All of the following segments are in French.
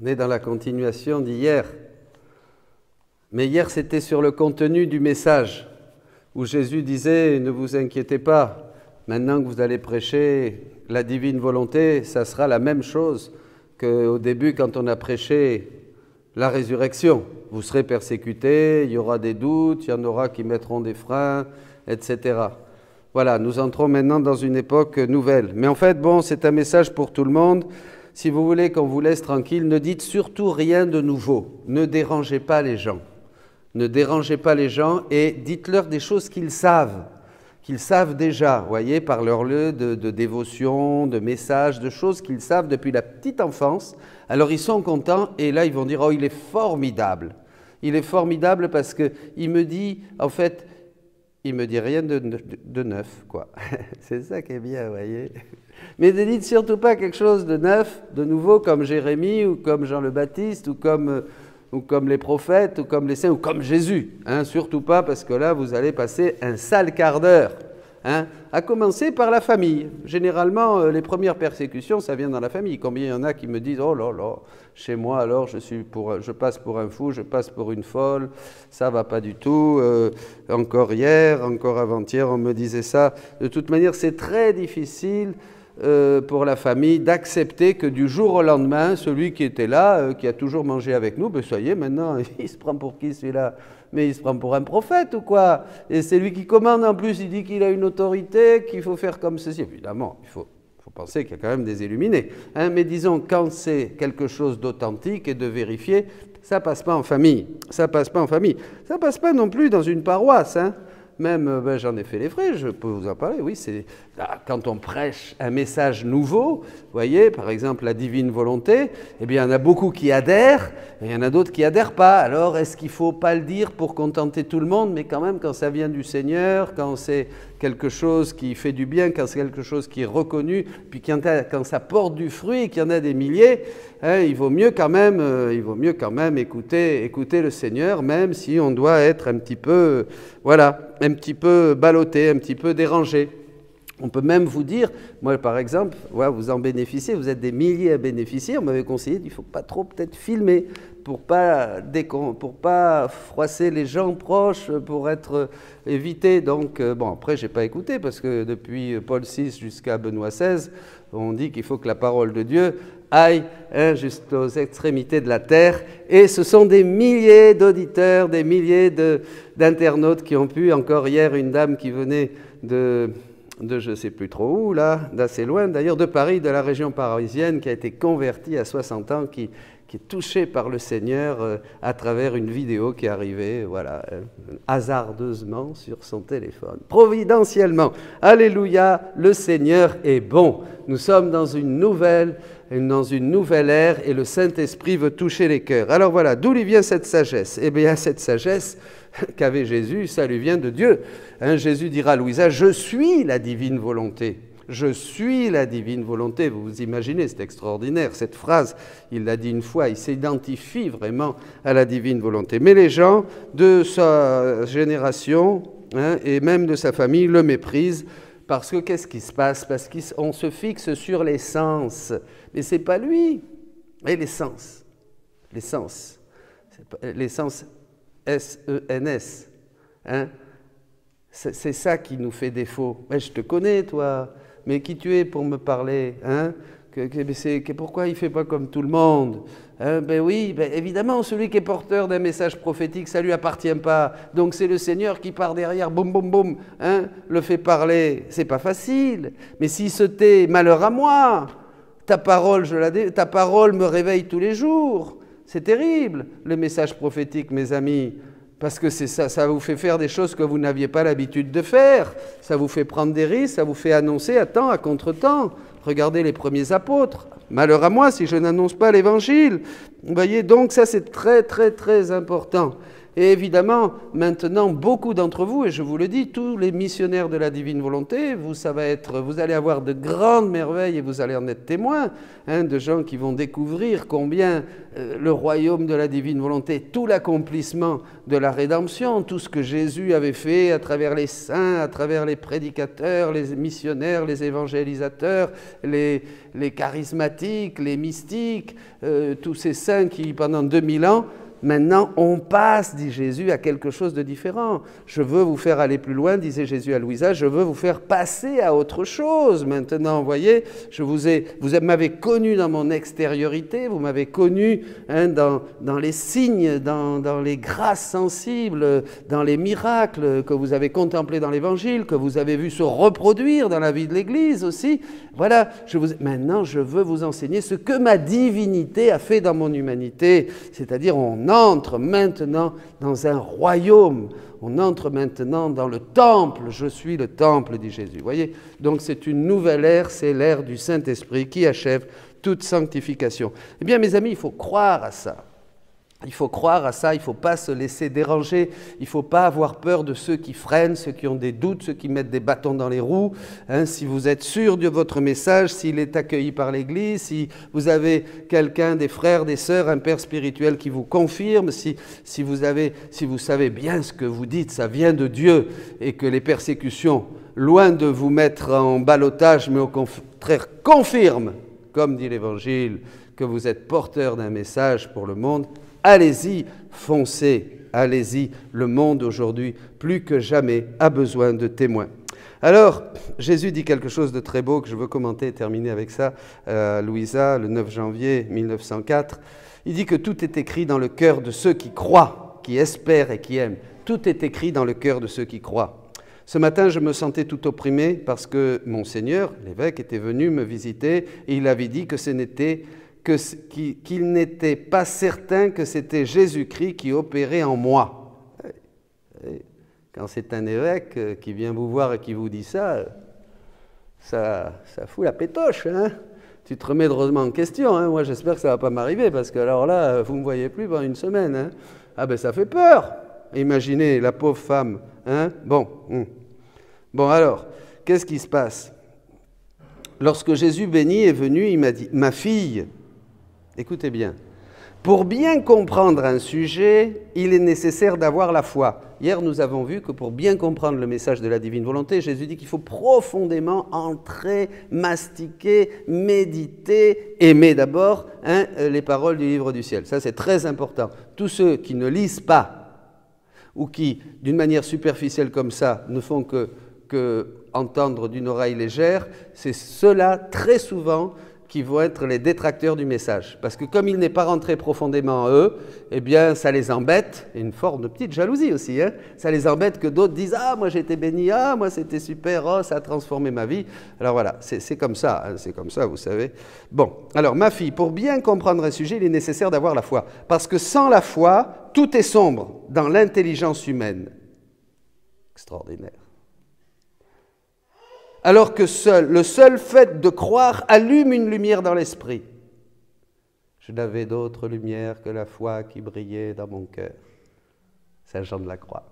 On est dans la continuation d'hier. Mais hier, c'était sur le contenu du message, où Jésus disait « Ne vous inquiétez pas, maintenant que vous allez prêcher la divine volonté, ça sera la même chose qu'au début quand on a prêché la résurrection. Vous serez persécutés, il y aura des doutes, il y en aura qui mettront des freins, etc. » Voilà, nous entrons maintenant dans une époque nouvelle. Mais en fait, bon, c'est un message pour tout le monde. Si vous voulez qu'on vous laisse tranquille, ne dites surtout rien de nouveau. Ne dérangez pas les gens. Ne dérangez pas les gens et dites-leur des choses qu'ils savent déjà, voyez, par leur lieu de dévotion, de messages, de choses qu'ils savent depuis la petite enfance. Alors ils sont contents et là ils vont dire « Oh, il est formidable !» Il est formidable parce qu'il me dit, en fait, il me dit rien de neuf, quoi. C'est ça qui est bien, vous voyez. Mais ne dites surtout pas quelque chose de neuf, de nouveau, comme Jérémie, ou comme Jean le Baptiste, ou comme les prophètes, ou comme les saints, ou comme Jésus. Hein, surtout pas, parce que là, vous allez passer un sale quart d'heure. Hein, à commencer par la famille. Généralement, les premières persécutions, ça vient dans la famille. Combien il y en a qui me disent « Oh là là, chez moi, alors, je passe pour un fou, je passe pour une folle, ça va pas du tout. Encore hier, encore avant-hier, on me disait ça. » De toute manière, c'est très difficile pour la famille d'accepter que du jour au lendemain, celui qui était là, qui a toujours mangé avec nous, ben ça y est, maintenant, il se prend pour qui celui-là? Mais il se prend pour un prophète ou quoi? Et c'est lui qui commande en plus, il dit qu'il a une autorité, qu'il faut faire comme ceci. Évidemment, il faut penser qu'il y a quand même des illuminés. Hein, mais disons, quand c'est quelque chose d'authentique et de vérifié, ça passe pas en famille. Ça passe pas en famille. Ça passe pas non plus dans une paroisse. Hein. Même, ben, j'en ai fait les frais, je peux vous en parler, oui, c'est quand on prêche un message nouveau, vous voyez, par exemple la divine volonté, eh bien il y en a beaucoup qui adhèrent, et il y en a d'autres qui adhèrent pas. Alors est-ce qu'il ne faut pas le dire pour contenter tout le monde, mais quand même quand ça vient du Seigneur, quand c'est quelque chose qui fait du bien, quand c'est quelque chose qui est reconnu, puis quand ça porte du fruit, qu'il y en a des milliers, hein, il vaut mieux quand même écouter le Seigneur, même si on doit être un petit peu, voilà, un petit peu ballotté, un petit peu dérangé. On peut même vous dire, moi par exemple, ouais, vous en bénéficiez, vous êtes des milliers à bénéficier, on m'avait conseillé qu'il ne faut pas trop peut-être filmer pour pas froisser les gens proches, pour être évité. Donc, bon, après, je n'ai pas écouté parce que depuis Paul VI jusqu'à Benoît XVI, on dit qu'il faut que la parole de Dieu aille jusqu'aux extrémités de la terre. Et ce sont des milliers d'auditeurs, des milliers d'internautes qui ont pu, encore hier, une dame qui venait de je ne sais plus trop où, là, d'assez loin, d'ailleurs de Paris, de la région parisienne, qui a été convertie à 60 ans, qui est touchée par le Seigneur à travers une vidéo qui est arrivée, voilà, hasardeusement sur son téléphone. Providentiellement, alléluia, le Seigneur est bon. Nous sommes dans une nouvelle ère et le Saint-Esprit veut toucher les cœurs. Alors voilà, d'où lui vient cette sagesse? Eh bien, cette sagesse qu'avait Jésus, ça lui vient de Dieu. Hein, Jésus dira à Louisa, « Je suis la divine volonté. Je suis la divine volonté. » Vous vous imaginez, c'est extraordinaire. Cette phrase, il l'a dit une fois, il s'identifie vraiment à la divine volonté. Mais les gens de sa génération, hein, et même de sa famille le méprisent parce que qu'est-ce qui se passe? Parce qu'on se fixe sur les sens. Mais ce n'est pas lui. Et les sens. Les sens. Les sens S-E-N-S. Hein? C'est ça qui nous fait défaut. Mais je te connais, toi. Mais qui tu es pour me parler? Hein? Pourquoi il ne fait pas comme tout le monde? Hein? Ben oui, ben évidemment, celui qui est porteur d'un message prophétique, ça ne lui appartient pas. Donc c'est le Seigneur qui part derrière, boum, boum, boum, hein? Le fait parler. C'est pas facile. Mais s'il se tait, malheur à moi. Ta parole me réveille tous les jours. C'est terrible, le message prophétique, mes amis, parce que c'est ça, ça vous fait faire des choses que vous n'aviez pas l'habitude de faire, ça vous fait prendre des risques, ça vous fait annoncer à temps, à contre-temps. Regardez les premiers apôtres. Malheur à moi si je n'annonce pas l'évangile. Vous voyez, donc ça c'est très, très, très important. Et évidemment, maintenant, beaucoup d'entre vous, et je vous le dis, tous les missionnaires de la divine volonté, vous allez avoir de grandes merveilles et vous allez en être témoins, de gens qui vont découvrir combien le royaume de la divine volonté, tout l'accomplissement de la rédemption, tout ce que Jésus avait fait à travers les saints, à travers les prédicateurs, les missionnaires, les évangélisateurs, les charismatiques, les mystiques, tous ces saints qui, pendant 2000 ans, maintenant, on passe, dit Jésus, à quelque chose de différent. Je veux vous faire aller plus loin, disait Jésus à Louisa, je veux vous faire passer à autre chose. Maintenant, vous voyez, vous m'avez connu dans mon extériorité, vous m'avez connu dans les signes, dans les grâces sensibles, dans les miracles que vous avez contemplés dans l'Évangile, que vous avez vu se reproduire dans la vie de l'Église aussi. Voilà, maintenant, je veux vous enseigner ce que ma divinité a fait dans mon humanité, c'est-à-dire on entre maintenant dans un royaume, on entre maintenant dans le temple, je suis le temple, dit Jésus. Vous voyez, donc c'est une nouvelle ère, c'est l'ère du Saint-Esprit qui achève toute sanctification. Eh bien mes amis, il faut croire à ça. Il faut croire à ça, il ne faut pas se laisser déranger, il ne faut pas avoir peur de ceux qui freinent, ceux qui ont des doutes, ceux qui mettent des bâtons dans les roues. Si vous êtes sûr de votre message, s'il est accueilli par l'Église, si vous avez quelqu'un, des frères, des sœurs, un père spirituel qui vous confirme, si vous savez bien ce que vous dites, ça vient de Dieu, et que les persécutions, loin de vous mettre en ballottage, mais au contraire confirment, comme dit l'Évangile, que vous êtes porteur d'un message pour le monde, allez-y, foncez, allez-y. Le monde aujourd'hui, plus que jamais, a besoin de témoins. Alors, Jésus dit quelque chose de très beau que je veux commenter et terminer avec ça. Louisa, le 9 janvier 1904, il dit que tout est écrit dans le cœur de ceux qui croient, qui espèrent et qui aiment. Tout est écrit dans le cœur de ceux qui croient. Ce matin, je me sentais tout opprimé parce que Monseigneur, l'évêque, était venu me visiter et il avait dit que qu'il n'était pas certain que c'était Jésus-Christ qui opérait en moi. Quand c'est un évêque qui vient vous voir et qui vous dit ça, ça fout la pétoche. Tu te remets drôlement en question. Moi, j'espère que ça ne va pas m'arriver parce que alors là, vous ne me voyez plus pendant une semaine. Ah ben, ça fait peur. Imaginez la pauvre femme. Bon, alors, qu'est-ce qui se passe? Lorsque Jésus béni est venu, il m'a dit, ma fille, écoutez bien, pour bien comprendre un sujet, il est nécessaire d'avoir la foi. Hier, nous avons vu que pour bien comprendre le message de la divine volonté, Jésus dit qu'il faut profondément entrer, mastiquer, méditer, aimer d'abord les paroles du livre du ciel. Ça, c'est très important. Tous ceux qui ne lisent pas ou qui, d'une manière superficielle comme ça, ne font que entendre d'une oreille légère, c'est ceux-là, très souvent, qui vont être les détracteurs du message. Parce que comme il n'est pas rentré profondément en eux, eh bien, ça les embête, et une forme de petite jalousie aussi, ça les embête que d'autres disent « Ah, moi j'ai été béni, ah, moi c'était super, oh, ça a transformé ma vie. » Alors voilà, c'est comme ça, c'est comme ça, vous savez. Bon, alors ma fille, pour bien comprendre un sujet, il est nécessaire d'avoir la foi. Parce que sans la foi, tout est sombre dans l'intelligence humaine. Extraordinaire. Alors que le seul fait de croire allume une lumière dans l'esprit. Je n'avais d'autre lumière que la foi qui brillait dans mon cœur. Saint Jean de la Croix.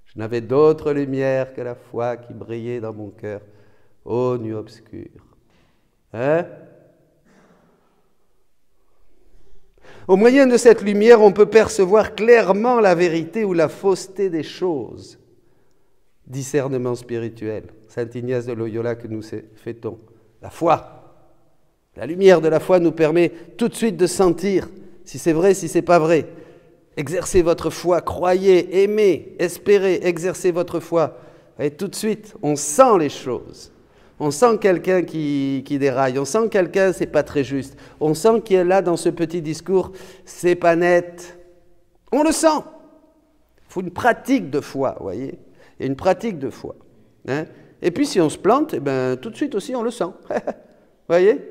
Je n'avais d'autre lumière que la foi qui brillait dans mon cœur. Ô nuit obscure. Au moyen de cette lumière, on peut percevoir clairement la vérité ou la fausseté des choses. Discernement spirituel, Saint Ignace de Loyola que nous fêtons. La foi, la lumière de la foi nous permet tout de suite de sentir si c'est vrai, si c'est pas vrai. Exercez votre foi, croyez, aimez, espérez, exercez votre foi. Et tout de suite, on sent les choses. On sent quelqu'un qui déraille, on sent quelqu'un, c'est pas très juste. On sent qu'il est là dans ce petit discours, c'est pas net. On le sent. Il faut une pratique de foi, vous voyez. Il y a une pratique de foi. Et puis si on se plante, eh ben, tout de suite aussi on le sent. Vous voyez?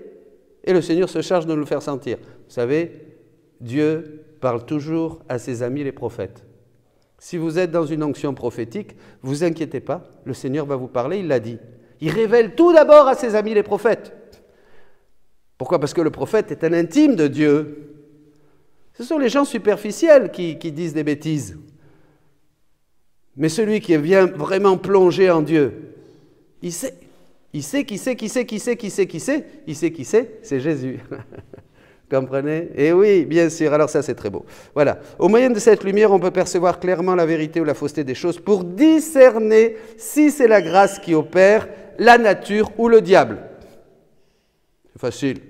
Et le Seigneur se charge de nous le faire sentir. Vous savez, Dieu parle toujours à ses amis les prophètes. Si vous êtes dans une onction prophétique, ne vous inquiétez pas, le Seigneur va vous parler, il l'a dit. Il révèle tout d'abord à ses amis les prophètes. Pourquoi? Parce que le prophète est un intime de Dieu. Ce sont les gens superficiels qui disent des bêtises. Mais celui qui vient vraiment plonger en Dieu, il sait qui c'est, c'est Jésus. Comprenez? Et oui, bien sûr, alors ça c'est très beau. Voilà, au moyen de cette lumière, on peut percevoir clairement la vérité ou la fausseté des choses pour discerner si c'est la grâce qui opère, la nature ou le diable. C'est facile.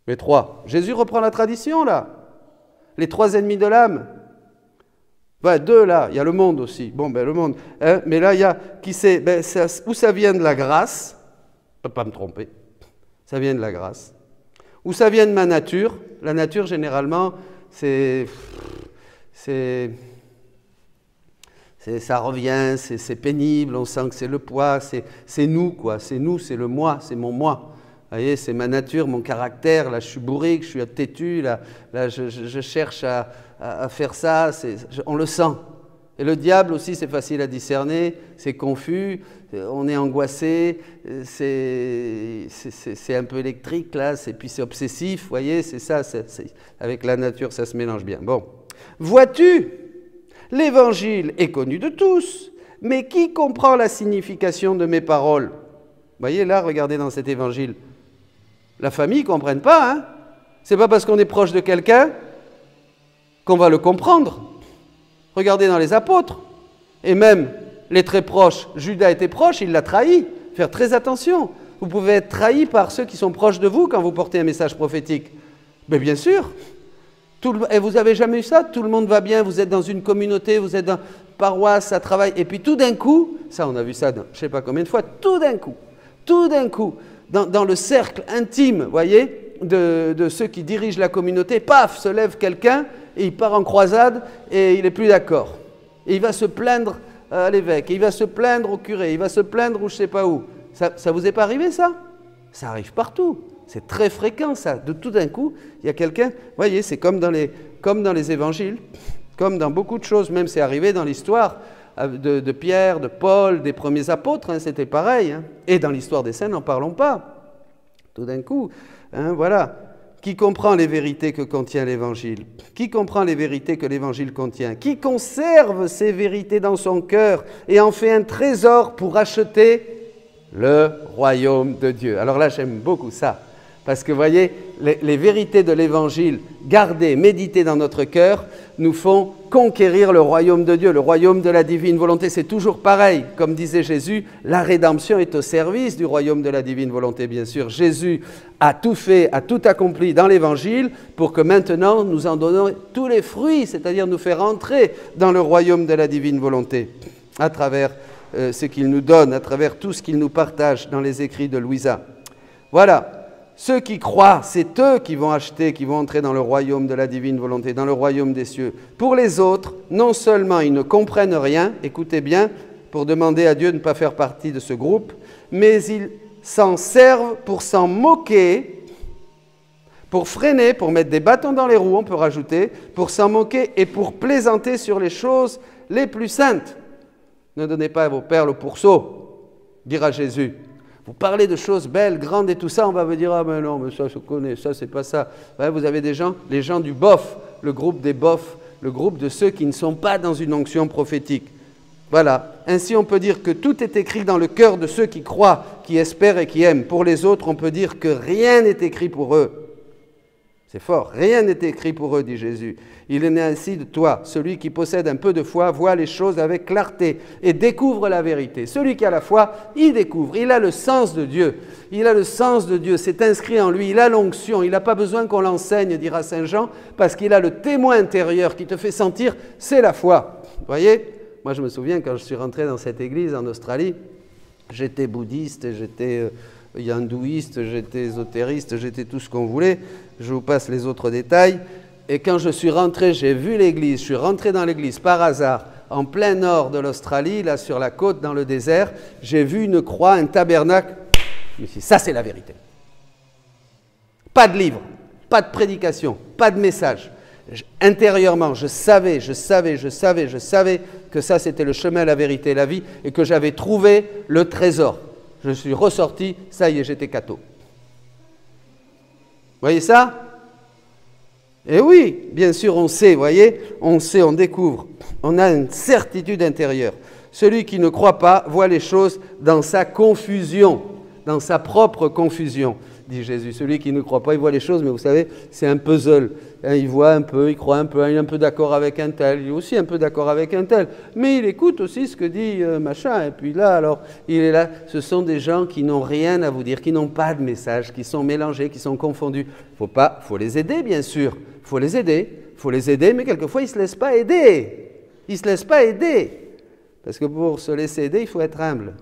Les trois. Jésus reprend la tradition là. Les trois ennemis de l'âme. Ben, deux là, il y a le monde aussi. Bon, ben le monde. Hein, mais là, il y a, qui sait, ben, où ça vient de la grâce, je ne peux pas me tromper, ça vient de la grâce. Où ça vient de ma nature, la nature généralement, ça revient, c'est pénible, on sent que c'est le poids, c'est nous quoi, c'est nous, c'est le moi, c'est mon moi. Vous voyez, c'est ma nature, mon caractère, là je suis bourrique, je suis têtu, là je cherche à faire ça, on le sent. Et le diable aussi, c'est facile à discerner, c'est confus, on est angoissé, c'est un peu électrique là, puis c'est obsessif, vous voyez, c'est ça, avec la nature ça se mélange bien. Bon, vois-tu, l'évangile est connu de tous, mais qui comprend la signification de mes paroles? Vous voyez là, regardez dans cet évangile. La famille ne comprenne pas, hein. C'est pas parce qu'on est proche de quelqu'un qu'on va le comprendre. Regardez dans les apôtres, et même les très proches, Judas était proche, il l'a trahi. Faire très attention, vous pouvez être trahi par ceux qui sont proches de vous quand vous portez un message prophétique. Mais bien sûr, et vous n'avez jamais eu ça, tout le monde va bien, vous êtes dans une communauté, vous êtes dans une paroisse, ça travaille, et puis tout d'un coup, ça on a vu ça je ne sais pas combien de fois, tout d'un coup, dans le cercle intime, voyez, de ceux qui dirigent la communauté, paf, se lève quelqu'un et il part en croisade et il n'est plus d'accord. Et il va se plaindre à l'évêque, et il va se plaindre au curé, il va se plaindre ou je ne sais pas où. Ça vous est pas arrivé ça? Ça arrive partout. C'est très fréquent ça. De tout d'un coup, il y a quelqu'un, voyez, c'est comme dans les évangiles, comme dans beaucoup de choses, même c'est arrivé dans l'histoire de Pierre, de Paul, des premiers apôtres, hein, c'était pareil. Hein. Et dans l'histoire des saints, n'en parlons pas. Tout d'un coup, hein, voilà. Qui comprend les vérités que contient l'Évangile? Qui comprend les vérités que l'Évangile contient? Qui conserve ces vérités dans son cœur et en fait un trésor pour acheter le royaume de Dieu? Alors là, j'aime beaucoup ça. Parce que, vous voyez, les vérités de l'Évangile, gardées, méditées dans notre cœur, nous font conquérir le royaume de Dieu, le royaume de la divine volonté. C'est toujours pareil. Comme disait Jésus, la rédemption est au service du royaume de la divine volonté, bien sûr. Jésus a tout fait, a tout accompli dans l'Évangile pour que maintenant nous en donnons tous les fruits, c'est-à-dire nous faire entrer dans le royaume de la divine volonté à travers ce qu'il nous donne, à travers tout ce qu'il nous partage dans les écrits de Louisa. Voilà. Ceux qui croient, c'est eux qui vont acheter, qui vont entrer dans le royaume de la divine volonté, dans le royaume des cieux. Pour les autres, non seulement ils ne comprennent rien, écoutez bien, pour demander à Dieu de ne pas faire partie de ce groupe, mais ils s'en servent pour s'en moquer, pour freiner, pour mettre des bâtons dans les roues, on peut rajouter, pour s'en moquer et pour plaisanter sur les choses les plus saintes. Ne donnez pas à vos perles au pourceau, dira Jésus. Vous parlez de choses belles, grandes et tout ça, on va vous dire « Ah mais non, mais ça je connais, ça c'est pas ça ». Ouais, vous avez des gens, les gens du bof, le groupe des bofs, le groupe de ceux qui ne sont pas dans une onction prophétique. Voilà, ainsi on peut dire que tout est écrit dans le cœur de ceux qui croient, qui espèrent et qui aiment. Pour les autres, on peut dire que rien n'est écrit pour eux. C'est fort, rien n'est écrit pour eux, dit Jésus. Il est né ainsi de toi. Celui qui possède un peu de foi voit les choses avec clarté et découvre la vérité. Celui qui a la foi, il découvre, il a le sens de Dieu. Il a le sens de Dieu, c'est inscrit en lui, il a l'onction, il n'a pas besoin qu'on l'enseigne, dira Saint Jean, parce qu'il a le témoin intérieur qui te fait sentir, c'est la foi. Vous voyez? Moi je me souviens quand je suis rentré dans cette église en Australie, j'étais bouddhiste, j'étais hindouiste, j'étais ésotériste, j'étais tout ce qu'on voulait. Je vous passe les autres détails. Et quand je suis rentré, j'ai vu l'église, je suis rentré dans l'église par hasard, en plein nord de l'Australie, là sur la côte, dans le désert, j'ai vu une croix, un tabernacle. Je me suis dit, ça c'est la vérité. Pas de livre, pas de prédication, pas de message. Intérieurement, je savais que ça c'était le chemin, la vérité et la vie, et que j'avais trouvé le trésor. Je suis ressorti, ça y est, j'étais catho. Vous voyez ça? Et oui, bien sûr, on sait, voyez, on sait, on découvre, on a une certitude intérieure. Celui qui ne croit pas voit les choses dans sa confusion, dans sa propre confusion, dit Jésus. Celui qui ne croit pas, il voit les choses, mais vous savez, c'est un puzzle. Il voit un peu, il croit un peu, il est un peu d'accord avec un tel, il est aussi un peu d'accord avec un tel. Mais il écoute aussi ce que dit machin, et puis là, alors, il est là. Ce sont des gens qui n'ont rien à vous dire, qui n'ont pas de message, qui sont mélangés, qui sont confondus. Faut les aider, bien sûr. Faut les aider, mais quelquefois, ils ne se laissent pas aider. Ils ne se laissent pas aider. Parce que pour se laisser aider, il faut être humble.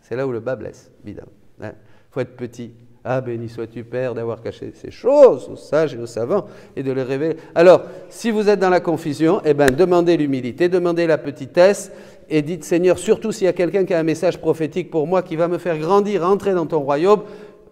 C'est là où le bas blesse, évidemment. Il faut être petit. Ah, béni sois-tu, Père, d'avoir caché ces choses aux sages et aux savants et de les révéler. Alors, si vous êtes dans la confusion, eh bien, demandez l'humilité, demandez la petitesse et dites, Seigneur, surtout s'il y a quelqu'un qui a un message prophétique pour moi qui va me faire grandir, entrer dans ton royaume,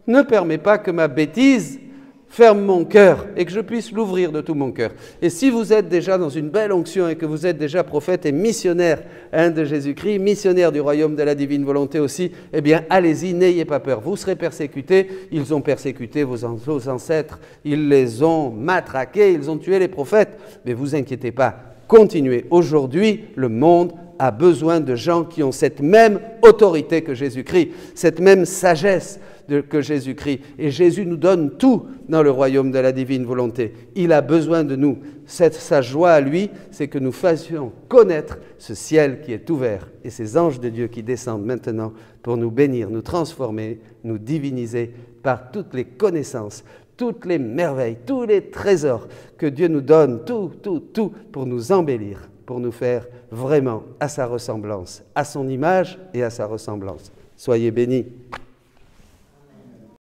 ne permets pas que ma bêtise ferme mon cœur et que je puisse l'ouvrir de tout mon cœur. Et si vous êtes déjà dans une belle onction et que vous êtes déjà prophète et missionnaire de Jésus-Christ, missionnaire du royaume de la divine volonté aussi, eh bien allez-y, n'ayez pas peur. Vous serez persécutés, ils ont persécuté vos ancêtres, ils les ont matraqués, ils ont tué les prophètes, mais vous inquiétez pas, continuez. Aujourd'hui, le monde a besoin de gens qui ont cette même autorité que Jésus-Christ, cette même sagesse que Jésus-Christ. Et Jésus nous donne tout dans le royaume de la divine volonté. Il a besoin de nous. Sa joie à lui, c'est que nous fassions connaître ce ciel qui est ouvert et ces anges de Dieu qui descendent maintenant pour nous bénir, nous transformer, nous diviniser par toutes les connaissances, toutes les merveilles, tous les trésors que Dieu nous donne, tout pour nous embellir, pour nous faire vraiment à sa ressemblance, à son image et à sa ressemblance. Soyez bénis.